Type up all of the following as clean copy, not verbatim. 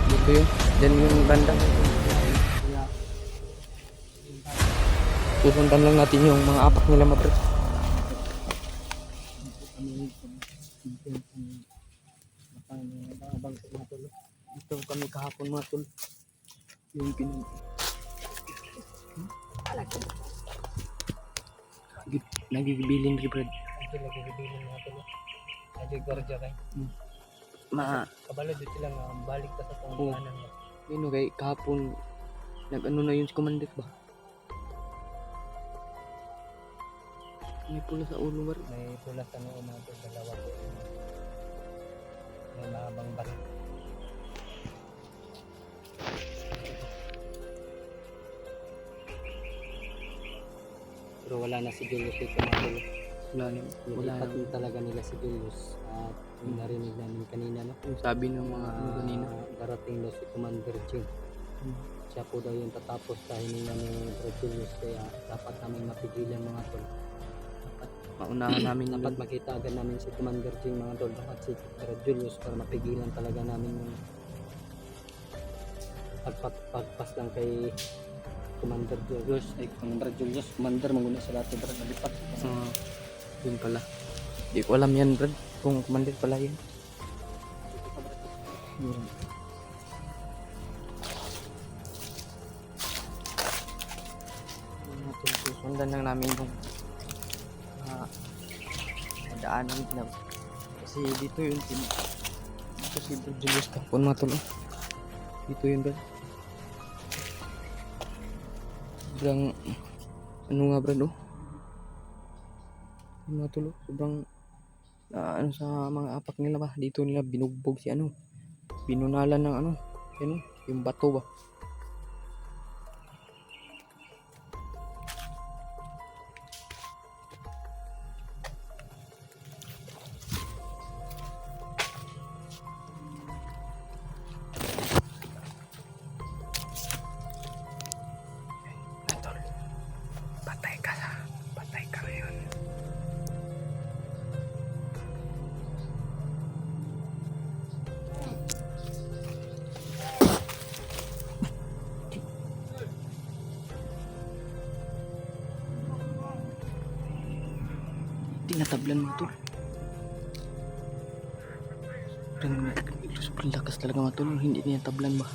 Dito yun. Diyan yung banda. Susundan lang natin yung mga apak nila mapre. Dito kami kahapon mga tol. Yung nagigibilin rin Brad. Nagigibilin mga tol. Nagigwardya kay. Kabalo dito lang balik ka sa pangkanan mo. Yun kay kahapon nag-ano na yun si Commander ba? May pula sa ulo Brad. May pula sa noo mga tol, dalawa po. May mahabang baril. Pero wala na si Julius dito mga tol. Wala Nilipat na talaga nila si Julius at narinig namin kanina no? Yung sabi ng mga ano kanina. Darating daw si Commander Jim. Siya po daw yung tatapos sa hininga ni Brad Julius, kaya dapat namin mapigilan mga tol. Maunahan namin Dapat makita agad namin si Commander Jim mga tol at si Brad Julius para mapigilan talaga namin yung pagpas lang kay Commander Julius. Ay kung Brad Julius, Commander maguna sa lahat Brad nalipat. Yun pala. Di ko alam yan Brad. Kung Commander pala yun. Susundan lang namin yung daanan na kasi dito yun dito si Brad Julius kapon mga tol. Dito yun Brad. Sobrang ano nga Brad mga tol, sobrang ano sa mga apak nila ba, dito nila binugbog si binunalan ng yung bato ba. Patay ka ngayon. Tinatablan mo tol. Sobrang lakas talaga mga tol. Hindi tinatablan ba?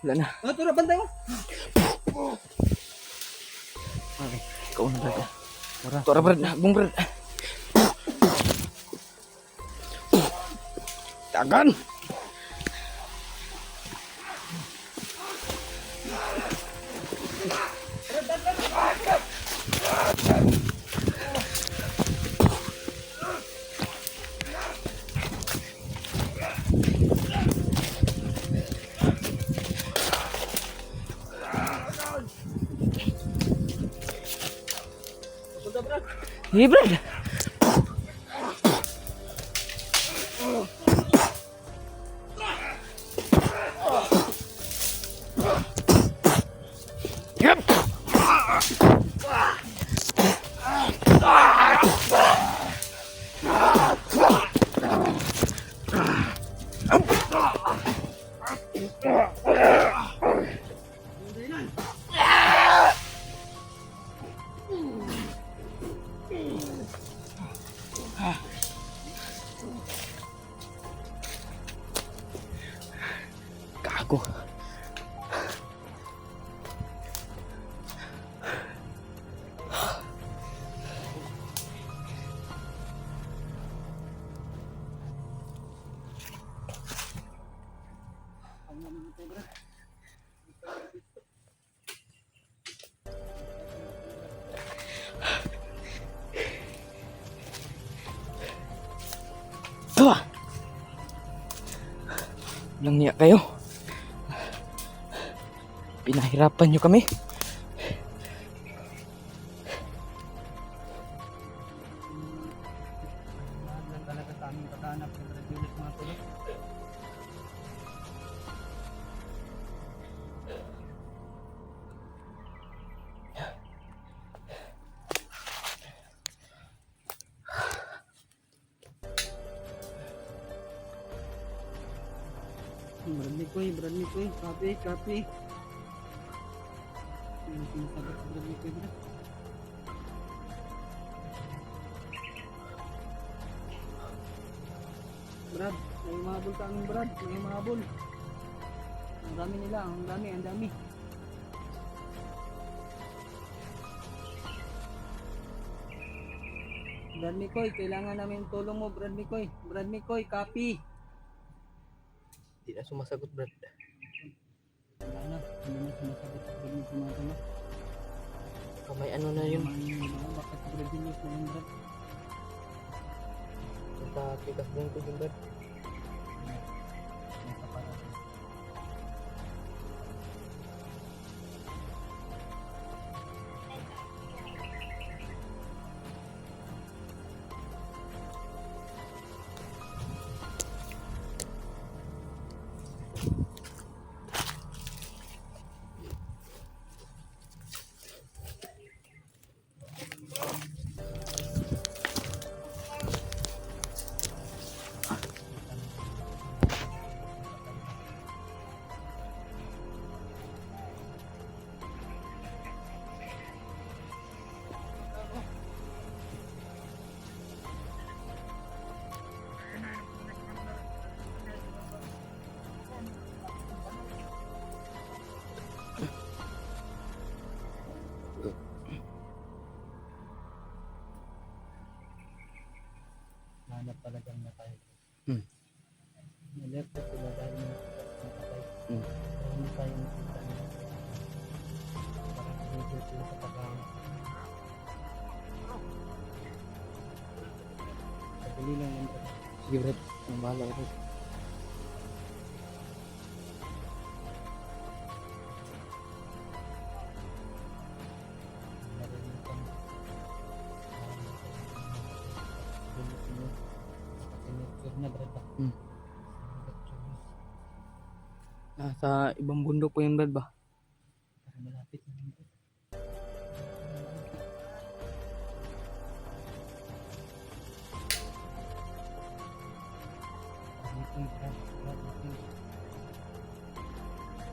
Wala na. Tura, bantay mo. Okay, ikaw na Brad. Tura Brad, bung Brad. Tagan. Sige, Brad. Yep. Gago. Ah! Walang niya kayo. Pinahirapan nyo kami. Lahat talaga sa aming paghanap ng Brad Julius mga tol. Brad Mikoy, copy. Yung sinasabi ko Brad Mikoy, Brad. Brad, may mahabol ka aming Brad, may mahabol. Ang dami nila, ang dami. Brad Mikoy, kailangan namin tulong mo, Brad Mikoy, copy. Hindi na sumasagot, Brad. Wala na, hindi na sumasagot sa Brad Mikoy mga tama. May ano na yun. Bakit Brad Julius na yun, Brad? Sa kikas din ko yun, Brad. Nasa parating. Hanap talagang natay. Alert po sila dahil nakatay. Pero hindi tayo nakita nila. Parang hindi sila sa paghahanap. Sabili lang yan. Sige, Brad. Ang bahala, Brad. Na Brad. Nasa ibang bundok po yun, Brad ba? Para malapit na yun.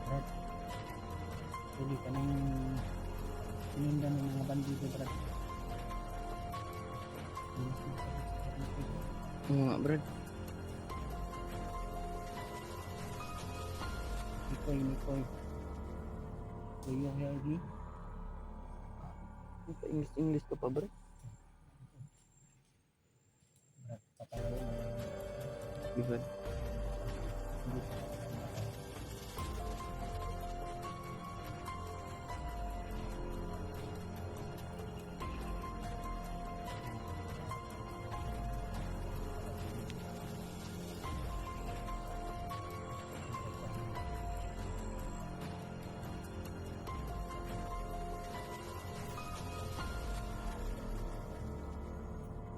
Brad. Huli ka ng sinundan ng mga bandido, Brad. Oo nga, Brad. Mikoy. Kuya Heidi. English ka pa, Brad. Brad, papalayo na lang. Sige, Brad. Hindi pa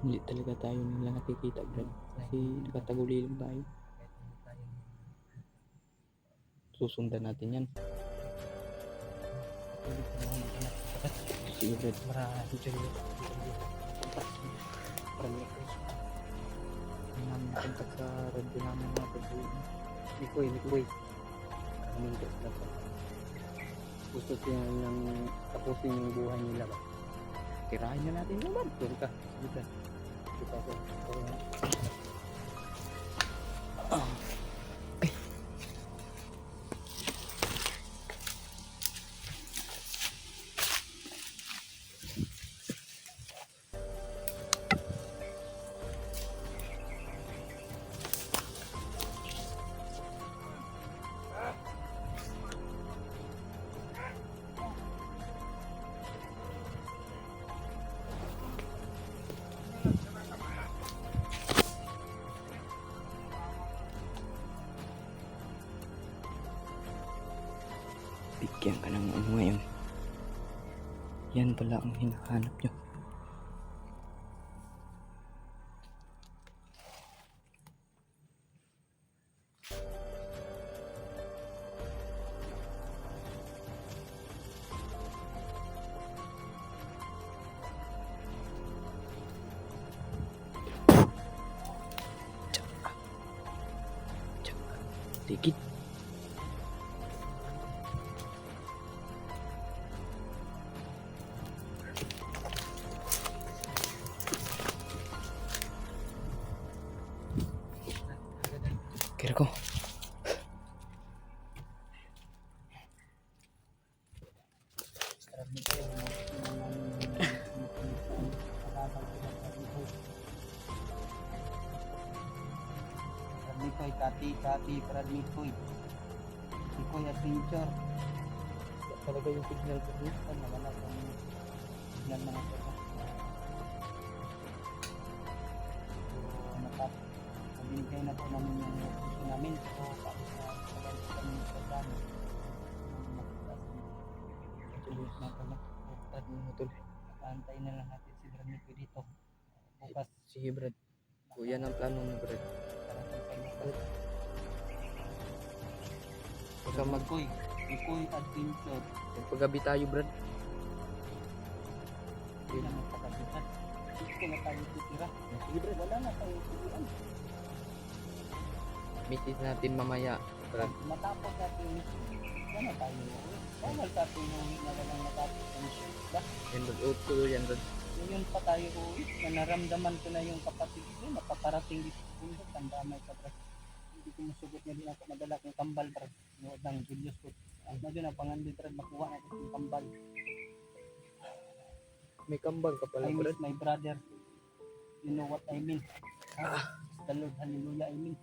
Hindi talaga tayo nila nakikita, Brad. Kasi nakataguli lang tayo. Kahit hindi tayo Susundan natin yan. patuloy sa mga mag-anak. Sige, Brad. Maraming dyan yun. Maraming ako. Hindi namin nakontak sa radyo namin mga Brad. Mikoy. Maraming interest na po. Gusto siya nilang tapusin yung buhay nila ba? Tirahin na natin yun, Brad. Doon ka. Sige ka. Kita ko. Bigyan ka ng ano ngayon. Yan pala ang hinahanap nyo. Dikit. Kira ko. Mikoy, Kati, Mikoy Adventure. Talaga yung signal ko dito. Nawala kang signal mga pala. So, nabinigay na po namin yung gusto namin. So, para sa kami sa plano. Tuloy na pala. At tuloy. Nakaantay na lang natin si Mikoy dito. Bukas, Sige, Brad. O, yan ang plano mo, Brad. parating sa Mikoy. Baka Mikoy Adventure. magpagabi tayo, Brad. Hindi na magpakabitan. Dito na tayo titira. Sige, Brad. Wala na tayo titiran. Message natin mamaya, Brad. Matapos natin, wala na tayo uuwi. Bawal sa atin uuwi na walang natapos ng shift ba? Yan, Brad. O, tuloy yan, Brad. Ngayon pa tayo uuwi. Na naramdaman ko na yung kapatid ko. Napaparating dito sa bundok. Tandamay ka, bro. Hindi ko masugot na din ako madala kong kambal, bro. Nood ng Julius ko. Na doon ang pangandi, bro. Makuha na yung kambal. May kambal ka pala, I Brad. miss my brother. You know what I mean? The Lord, hallelujah, I mean.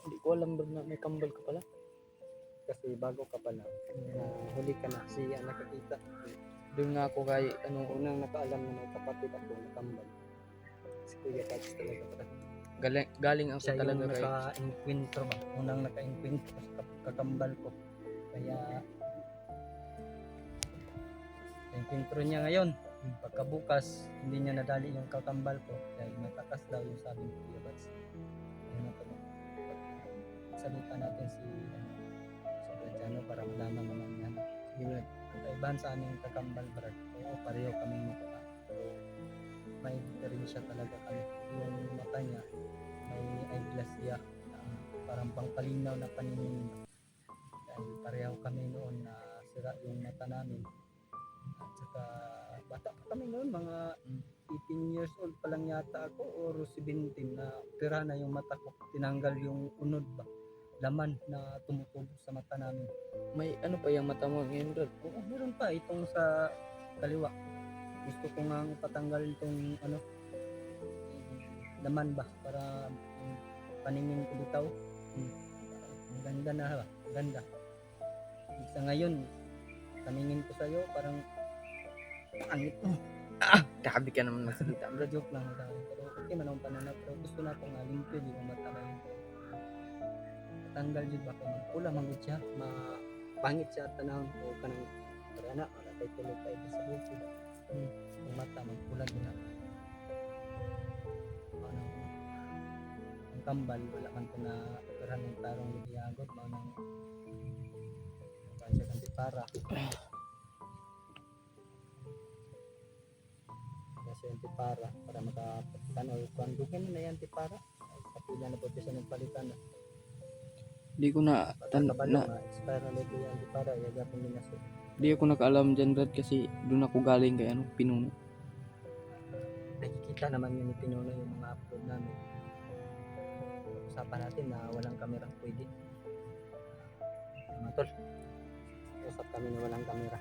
Hindi ko alam, Brad, na may kambal ka pala. Kasi bago ka pa lang, huli ka na siya nakakita. Doon nga ako kay, Unang nakaalam na may kapatid ako na kambal. Si Kuya Tats talaga pa. galing ako Siya talaga yung kay. naka-enkwentro ba? Unang naka-enkwentro sa kakambal ko. Kaya enkwentro niya ngayon. Pagkabukas, hindi niya nadali yung kakambal ko. Dahil matakas daw yung sabi ni Kuya Tats. Ayun na pala. Salita natin si Bradiano para malaman naman yan. Sige, Brad. Kaibahan sa aming kakambal, brad. Oo, pareho kaming mukha. May diferensya talaga kami. Yung mata niya, may eyeglass siya. Parang pangpalinaw na paningin. Dahil pareho kami noon na sira yung mata namin. At saka, bata pa kami noon, mga 18 years old pa lang yata ako or 17 na pira na yung mata ko. Tinanggal yung unod ba? Laman na tumutubo sa mata namin. May ano pa yung mata mo ngayon, Brad? Oo, meron pa itong sa kaliwa. Gusto ko nga patanggal itong laman ba para paningin ko bitaw. Ang ganda na ba? Ganda. Sa ngayon, paningin ko sa'yo parang angit mo. Grabe ka naman magsalita, Brad. Joke lang sa akin. Pero okay man ang pananaw. Pero gusto na akong limpyo, di ko matanggal. Tanggal yun ba kung pula manggod siya, mapangit siya at tanawin ko ka ng parana, wala tayo tulog tayo sa buko. Yung mata magkulag na. Manang ang kambal wala man ko na operahan ng tarong liyagot manang kasi kanti para. Kasi antipara para makapagtan o kung dukin na yan antipara kapila na po siya ng palitan na Di ko na, pagkakabalo na expire na ito yung antipara yaga pong minaso di ako nakaalam dyan Brad kasi doon ako galing kay ano, Pinuno. nakikita naman yun ni Pinuno yung mga upload namin usapan natin na walang kamera pwede mga tol usap kami na walang kamera